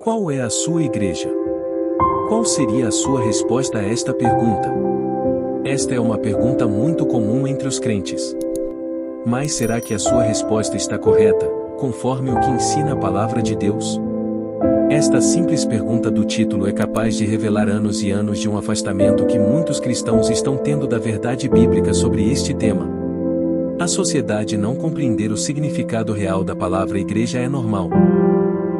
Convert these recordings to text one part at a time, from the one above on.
Qual é a sua igreja? Qual seria a sua resposta a esta pergunta? Esta é uma pergunta muito comum entre os crentes. Mas será que a sua resposta está correta, conforme o que ensina a palavra de Deus? Esta simples pergunta do título é capaz de revelar anos e anos de um afastamento que muitos cristãos estão tendo da verdade bíblica sobre este tema. A sociedade não compreender o significado real da palavra igreja é normal.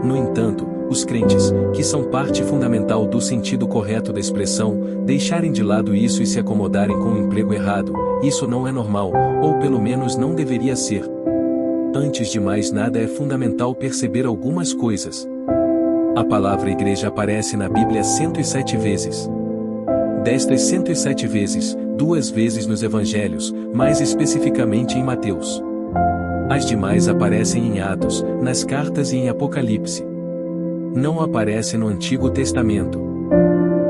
No entanto, os crentes, que são parte fundamental do sentido correto da expressão, deixarem de lado isso e se acomodarem com o emprego errado, isso não é normal, ou pelo menos não deveria ser. Antes de mais nada é fundamental perceber algumas coisas. A palavra igreja aparece na Bíblia 107 vezes. Destas 107 vezes, 2 vezes nos evangelhos, mais especificamente em Mateus. As demais aparecem em Atos, nas cartas e em Apocalipse. Não aparece no Antigo Testamento.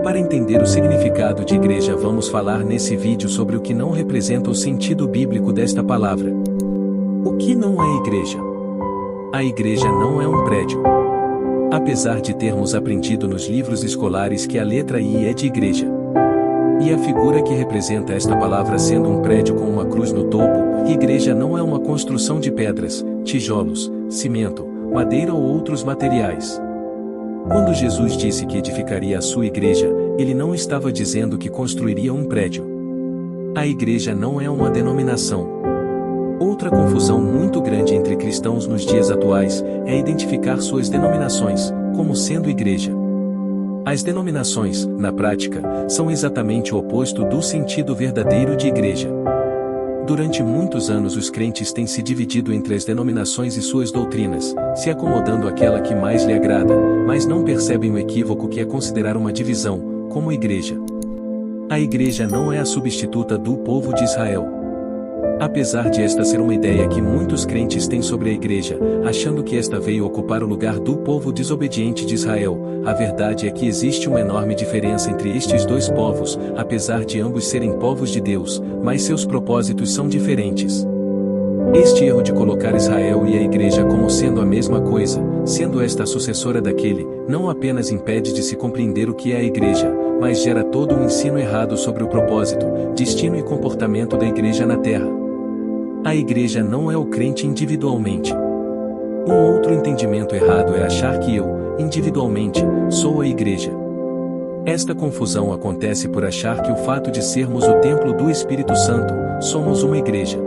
Para entender o significado de igreja, vamos falar nesse vídeo sobre o que não representa o sentido bíblico desta palavra. O que não é igreja? A igreja não é um prédio. Apesar de termos aprendido nos livros escolares que a letra I é de igreja. E a figura que representa esta palavra sendo um prédio com uma cruz no topo, igreja não é uma construção de pedras, tijolos, cimento, madeira ou outros materiais. Quando Jesus disse que edificaria a sua igreja, ele não estava dizendo que construiria um prédio. A igreja não é uma denominação. Outra confusão muito grande entre cristãos nos dias atuais é identificar suas denominações como sendo igreja. As denominações, na prática, são exatamente o oposto do sentido verdadeiro de igreja. Durante muitos anos os crentes têm se dividido entre as denominações e suas doutrinas, se acomodando àquela que mais lhe agrada, mas não percebem o equívoco que é considerar uma divisão, como igreja. A igreja não é a substituta do povo de Israel. Apesar de esta ser uma ideia que muitos crentes têm sobre a igreja, achando que esta veio ocupar o lugar do povo desobediente de Israel, a verdade é que existe uma enorme diferença entre estes dois povos, apesar de ambos serem povos de Deus, mas seus propósitos são diferentes. Este erro de colocar Israel e a igreja como sendo a mesma coisa, sendo esta a sucessora daquele, não apenas impede de se compreender o que é a igreja, mas gera todo um ensino errado sobre o propósito, destino e comportamento da igreja na terra. A igreja não é o crente individualmente. Um outro entendimento errado é achar que eu, individualmente, sou a igreja. Esta confusão acontece por achar que o fato de sermos o templo do Espírito Santo, somos uma igreja.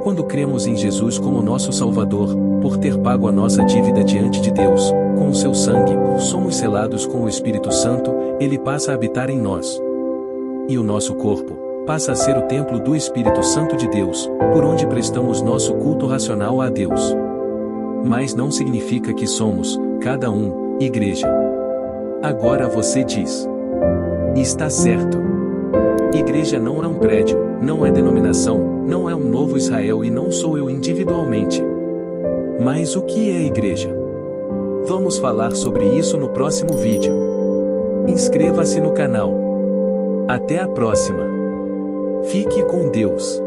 Quando cremos em Jesus como nosso Salvador, por ter pago a nossa dívida diante de Deus, com o seu sangue, somos selados com o Espírito Santo, ele passa a habitar em nós. E o nosso corpo passa a ser o templo do Espírito Santo de Deus, por onde prestamos nosso culto racional a Deus. Mas não significa que somos, cada um, igreja. Agora você diz: está certo. Igreja não é um prédio, não é denominação, não é um novo Israel e não sou eu individualmente. Mas o que é igreja? Vamos falar sobre isso no próximo vídeo. Inscreva-se no canal. Até a próxima. Fique com Deus.